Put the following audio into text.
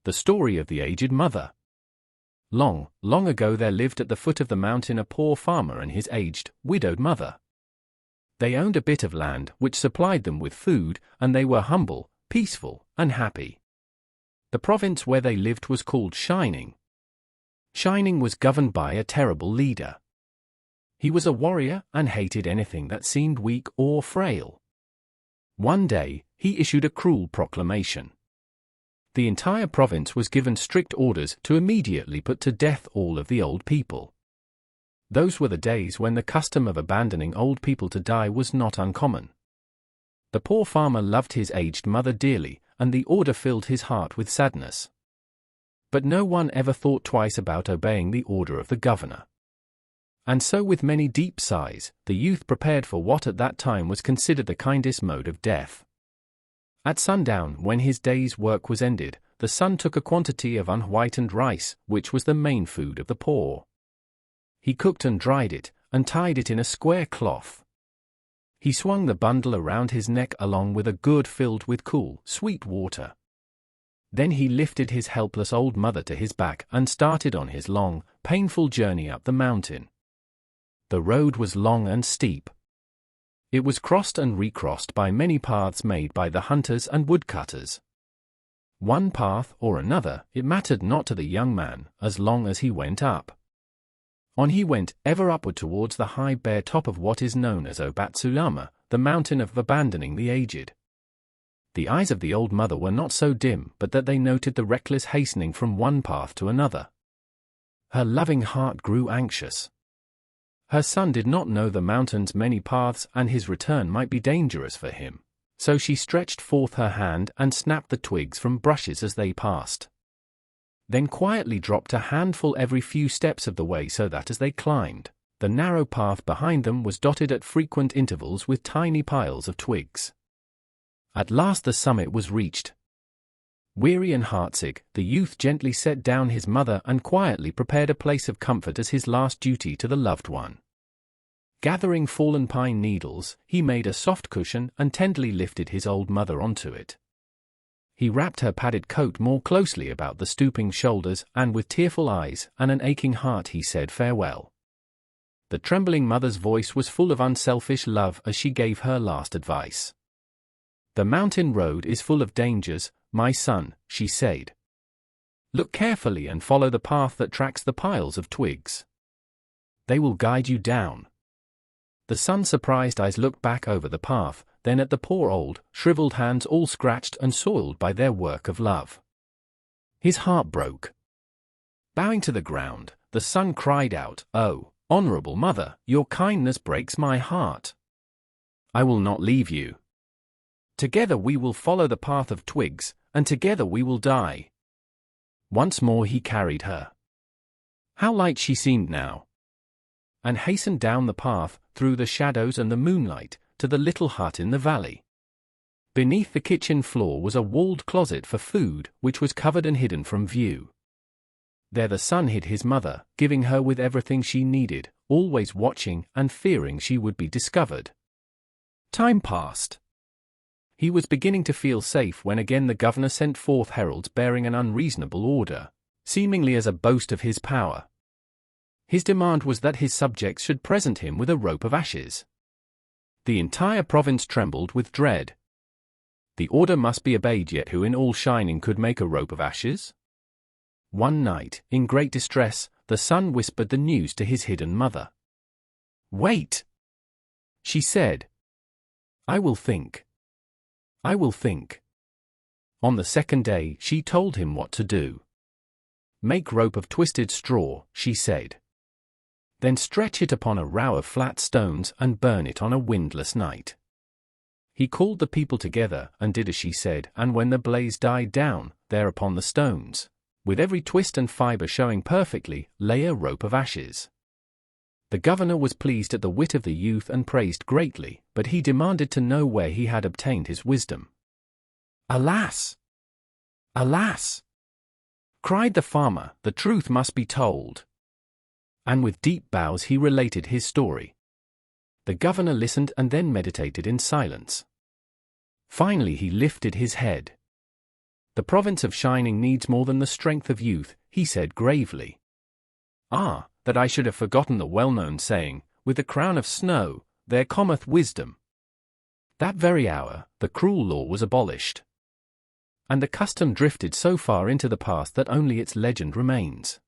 The Story of the Aged Mother. Long, long ago there lived at the foot of the mountain a poor farmer and his aged, widowed mother. They owned a bit of land which supplied them with food, and they were humble, peaceful, and happy. The province where they lived was called Shining. Shining was governed by a terrible leader. He was a warrior and hated anything that seemed weak or frail. One day, he issued a cruel proclamation. The entire province was given strict orders to immediately put to death all of the old people. Those were the days when the custom of abandoning old people to die was not uncommon. The poor farmer loved his aged mother dearly, and the order filled his heart with sadness. But no one ever thought twice about obeying the order of the governor. And so with many deep sighs, the youth prepared for what at that time was considered the kindest mode of death. At sundown, when his day's work was ended, the son took a quantity of unwhitened rice, which was the main food of the poor. He cooked and dried it, and tied it in a square cloth. He swung the bundle around his neck along with a gourd filled with cool, sweet water. Then he lifted his helpless old mother to his back and started on his long, painful journey up the mountain. The road was long and steep. It was crossed and recrossed by many paths made by the hunters and woodcutters. One path or another, it mattered not to the young man, as long as he went up. On he went, ever upward towards the high bare top of what is known as Obatsulama, the mountain of abandoning the aged. The eyes of the old mother were not so dim but that they noted the reckless hastening from one path to another. Her loving heart grew anxious. Her son did not know the mountain's many paths and his return might be dangerous for him, so she stretched forth her hand and snapped the twigs from brushes as they passed. Then quietly dropped a handful every few steps of the way so that as they climbed, the narrow path behind them was dotted at frequent intervals with tiny piles of twigs. At last the summit was reached. Weary and heartsick, the youth gently set down his mother and quietly prepared a place of comfort as his last duty to the loved one. Gathering fallen pine needles, he made a soft cushion and tenderly lifted his old mother onto it. He wrapped her padded coat more closely about the stooping shoulders, and with tearful eyes and an aching heart he said farewell. The trembling mother's voice was full of unselfish love as she gave her last advice. "The mountain road is full of dangers, my son," she said. "Look carefully and follow the path that tracks the piles of twigs. They will guide you down." The son's surprised eyes looked back over the path, then at the poor old, shriveled hands all scratched and soiled by their work of love. His heart broke. Bowing to the ground, the son cried out, "Oh, honorable mother, your kindness breaks my heart. I will not leave you. Together we will follow the path of twigs, and together we will die." Once more he carried her. How light she seemed now! And hastened down the path, through the shadows and the moonlight, to the little hut in the valley. Beneath the kitchen floor was a walled closet for food, which was covered and hidden from view. There the son hid his mother, giving her with everything she needed, always watching and fearing she would be discovered. Time passed. He was beginning to feel safe when again the governor sent forth heralds bearing an unreasonable order, seemingly as a boast of his power. His demand was that his subjects should present him with a rope of ashes. The entire province trembled with dread. The order must be obeyed, yet who in all Shining could make a rope of ashes? One night, in great distress, the son whispered the news to his hidden mother. "Wait," she said. "I will think. I will think." On the second day, she told him what to do. "Make rope of twisted straw," she said. "Then stretch it upon a row of flat stones and burn it on a windless night." He called the people together and did as she said, and when the blaze died down, there upon the stones, with every twist and fiber showing perfectly, lay a rope of ashes. The governor was pleased at the wit of the youth and praised greatly, but he demanded to know where he had obtained his wisdom. "Alas! Alas!" cried the farmer, "the truth must be told." And with deep bows he related his story. The governor listened and then meditated in silence. Finally he lifted his head. The province of shining needs more than the strength of youth, he said gravely. Ah, that I should have forgotten the well-known saying, with the crown of snow, there cometh wisdom. That very hour, the cruel law was abolished. And the custom drifted so far into the past that only its legend remains.